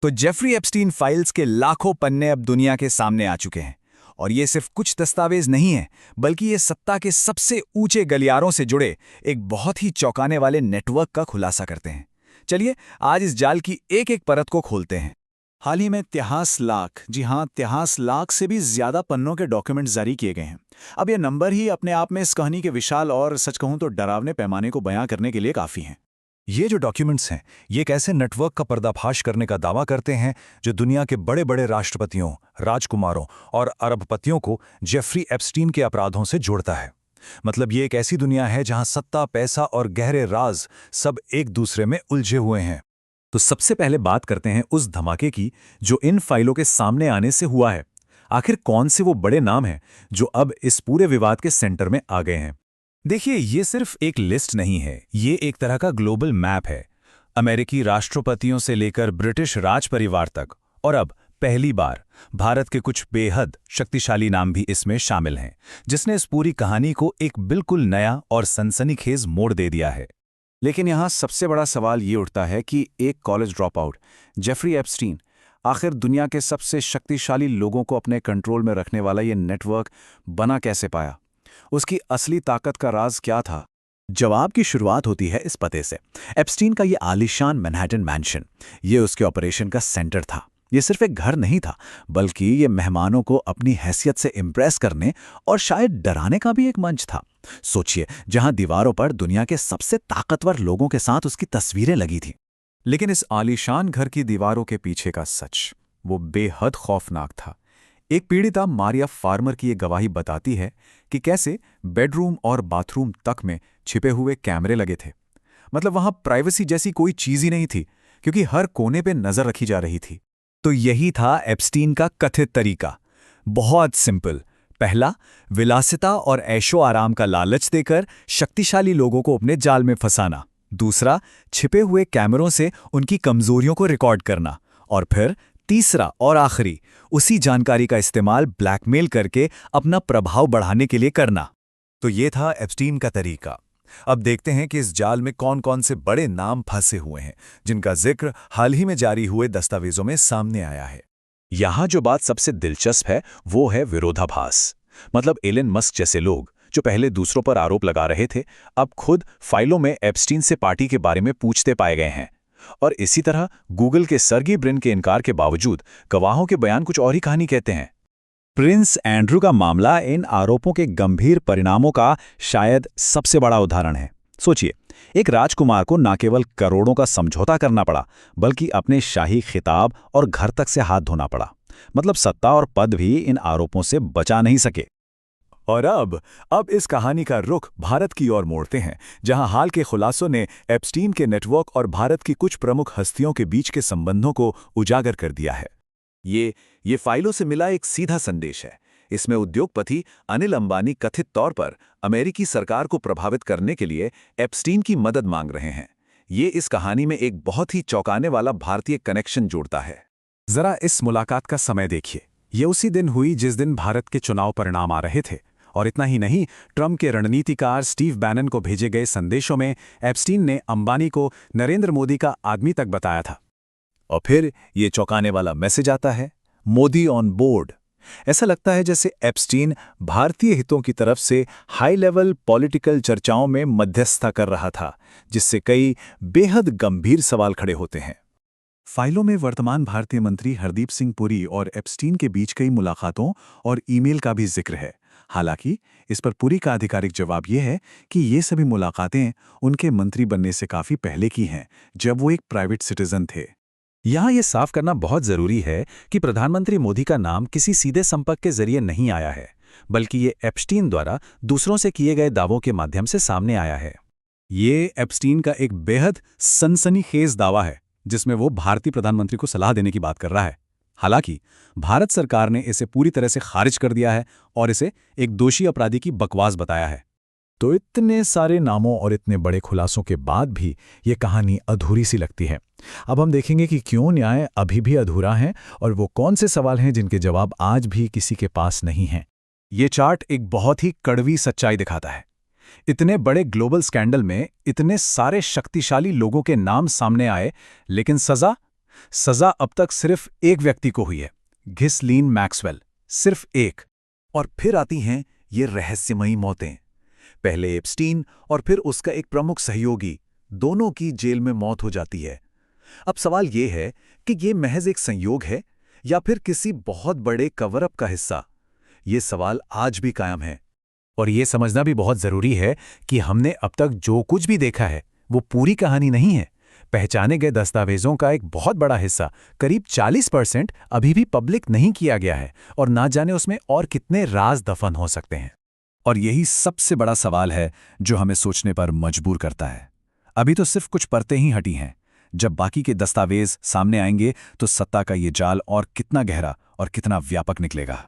तो Jeffrey Epstein files के लाखों पन्ने अब दुनिया के सामने आ चुके हैं। और ये सिर्फ कुछ दस्तावेज नहीं है, बल्कि ये सत्ता के सबसे ऊंचे गलियारों से जुड़े एक बहुत ही चौंकाने वाले नेटवर्क का खुलासा करते हैं। चलिए आज इस जाल की एक एक परत को खोलते हैं। हाल ही में 83 लाख, जी हाँ 83 लाख से भी ज्यादा पन्नों के डॉक्यूमेंट्स जारी किए गए हैं। अब ये नंबर ही अपने आप में इस कहानी के विशाल और सच कहूं तो डरावने पैमाने को बयां करने के लिए काफी हैं। ये जो डॉक्यूमेंट्स हैं, ये एक ऐसे नेटवर्क का पर्दाफाश करने का दावा करते हैं जो दुनिया के बड़े बड़े राष्ट्रपतियों, राजकुमारों और अरबपतियों को जेफरी एप्स्टीन के अपराधों से जोड़ता है। मतलब ये एक ऐसी दुनिया है जहां सत्ता, पैसा और गहरे राज सब एक दूसरे में उलझे हुए हैं। तो सबसे पहले बात करते हैं उस धमाके की जो इन फाइलों के सामने आने से हुआ है। आखिर कौन से वो बड़े नाम हैं जो अब इस पूरे विवाद के सेंटर में आ गए हैं? देखिए, ये सिर्फ एक लिस्ट नहीं है, ये एक तरह का ग्लोबल मैप है। अमेरिकी राष्ट्रपतियों से लेकर ब्रिटिश राज परिवार तक, और अब पहली बार भारत के कुछ बेहद शक्तिशाली नाम भी इसमें शामिल हैं, जिसने इस पूरी कहानी को एक बिल्कुल नया और सनसनीखेज मोड़ दे दिया है। लेकिन यहाँ सबसे बड़ा सवाल ये उठता है कि एक कॉलेज ड्रॉपआउट जेफरी एप्स्टीन आखिर दुनिया के सबसे शक्तिशाली लोगों को अपने कंट्रोल में रखने वाला ये नेटवर्क बना कैसे पाया? उसकी असली ताकत का राज क्या था? जवाब की शुरुआत होती है इस पते से। एप्स्टीन का ये आलीशान मैनहट्टन मैंशन, ये उसके ऑपरेशन का सेंटर था। ये सिर्फ एक घर नहीं था, बल्कि ये मेहमानों को अपनी हैसियत से इम्प्रेस करने और शायद डराने का भी एक मंच था। सोचिए, जहां दीवारों पर दुनिया के सबसे ताकतवर लोगों के साथ उसकी तस्वीरें लगी थीं। लेकिन इस आलीशान घर की दीवारों के पीछे का सच वो बेहद खौफनाक था। एक पीड़िता मारिया फार्मर की ये गवाही बताती है कि कैसे बेडरूम और बाथरूम तक में छिपे हुए कैमरे लगे थे। मतलब वहां प्राइवेसी जैसी कोई चीज ही नहीं थी, क्योंकि हर कोने पे नजर रखी जा रही थी। तो यही था एप्स्टीन का कथित तरीका। बहुत सिंपल। पहला, विलासिता और ऐशो आराम का लालच देकर शक्तिशाली लोगों को अपने जाल में फंसाना। दूसरा, छिपे हुए कैमरों से उनकी कमजोरियों को रिकॉर्ड करना। और फिर तीसरा और आखिरी, उसी जानकारी का इस्तेमाल ब्लैकमेल करके अपना प्रभाव बढ़ाने के लिए करना। तो ये था एप्स्टीन का तरीका। अब देखते हैं कि इस जाल में कौन कौन से बड़े नाम फंसे हुए हैं, जिनका जिक्र हाल ही में जारी हुए दस्तावेजों में सामने आया है। यहां जो बात सबसे दिलचस्प है वो है विरोधाभास। मतलब एलन मस्क जैसे लोग जो पहले दूसरों पर आरोप लगा रहे थे, अब खुद फाइलों में एप्स्टीन से पार्टी के बारे में पूछते पाए गए हैं। और इसी तरह गूगल के सर्गी ब्रिन के इनकार के बावजूद गवाहों के बयान कुछ और ही कहानी कहते हैं। प्रिंस एंड्रू का मामला इन आरोपों के गंभीर परिणामों का शायद सबसे बड़ा उदाहरण है। सोचिए, एक राजकुमार को न केवल करोड़ों का समझौता करना पड़ा, बल्कि अपने शाही खिताब और घर तक से हाथ धोना पड़ा। मतलब सत्ता और पद भी इन आरोपों से बचा नहीं सके। और अब इस कहानी का रुख भारत की ओर मोड़ते हैं, जहां हाल के खुलासों ने एप्स्टीन के नेटवर्क और भारत की कुछ प्रमुख हस्तियों के बीच के संबंधों को उजागर कर दिया है। ये फाइलों से मिला एक सीधा संदेश है। इसमें उद्योगपति अनिल अंबानी कथित तौर पर अमेरिकी सरकार को प्रभावित करने के लिए एप्स्टीन की मदद मांग रहे हैं। ये इस कहानी में एक बहुत ही चौंकाने वाला भारतीय कनेक्शन जोड़ता है। जरा इस मुलाकात का समय देखिए। ये उसी दिन हुई जिस दिन भारत के चुनाव परिणाम आ रहे थे। और इतना ही नहीं, ट्रंप के रणनीतिकार स्टीव बैनन को भेजे गए संदेशों में एप्स्टीन ने अंबानी को नरेंद्र मोदी का आदमी तक बताया था। और फिर ये चौंकाने वाला मैसेज आता है, मोदी ऑन बोर्ड। ऐसा लगता है जैसे एप्स्टीन भारतीय हितों की तरफ से हाई लेवल पॉलिटिकल चर्चाओं में मध्यस्थता कर रहा था, जिससे कई बेहद गंभीर सवाल खड़े होते हैं। फाइलों में वर्तमान भारतीय मंत्री हरदीप सिंह पुरी और एप्स्टीन के बीच कई मुलाकातों और ईमेल का भी जिक्र है। हालांकि इस पर पुरी का आधिकारिक जवाब यह है कि ये सभी मुलाकातें उनके मंत्री बनने से काफी पहले की हैं, जब वो एक प्राइवेट सिटीजन थे। यहां यह साफ करना बहुत जरूरी है कि प्रधानमंत्री मोदी का नाम किसी सीधे संपर्क के जरिए नहीं आया है, बल्कि ये एप्स्टीन द्वारा दूसरों से किए गए दावों के माध्यम से सामने आया है। ये एप्स्टीन का एक बेहद सनसनीखेज दावा है, जिसमें वो भारतीय प्रधानमंत्री को सलाह देने की बात कर रहा है। हालांकि भारत सरकार ने इसे पूरी तरह से खारिज कर दिया है और इसे एक दोषी अपराधी की बकवास बताया है। तो इतने सारे नामों और इतने बड़े खुलासों के बाद भी ये कहानी अधूरी सी लगती है। अब हम देखेंगे कि क्यों न्याय अभी भी अधूरा है और वो कौन से सवाल हैं जिनके जवाब आज भी किसी के पास नहीं हैं। ये चार्ट एक बहुत ही कड़वी सच्चाई दिखाता है। इतने बड़े ग्लोबल स्कैंडल में इतने सारे शक्तिशाली लोगों के नाम सामने आए, लेकिन सजा सजा अब तक सिर्फ एक व्यक्ति को हुई है, घिसलीन मैक्सवेल, सिर्फ एक। और फिर आती हैं ये रहस्यमयी मौतें। पहले एप्स्टीन और फिर उसका एक प्रमुख सहयोगी, दोनों की जेल में मौत हो जाती है। अब सवाल ये है कि ये महज एक संयोग है या फिर किसी बहुत बड़े कवर अप का हिस्सा। ये सवाल आज भी कायम है। और ये समझना भी बहुत जरूरी है कि हमने अब तक जो कुछ भी देखा है वो पूरी कहानी नहीं है। पहचाने गए दस्तावेजों का एक बहुत बड़ा हिस्सा, करीब 40%, अभी भी पब्लिक नहीं किया गया है, और ना जाने उसमें और कितने राज दफन हो सकते हैं। और यही सबसे बड़ा सवाल है जो हमें सोचने पर मजबूर करता है। अभी तो सिर्फ कुछ परतें ही हटी हैं। जब बाकी के दस्तावेज सामने आएंगे तो सत्ता का ये जाल और कितना गहरा और कितना व्यापक निकलेगा।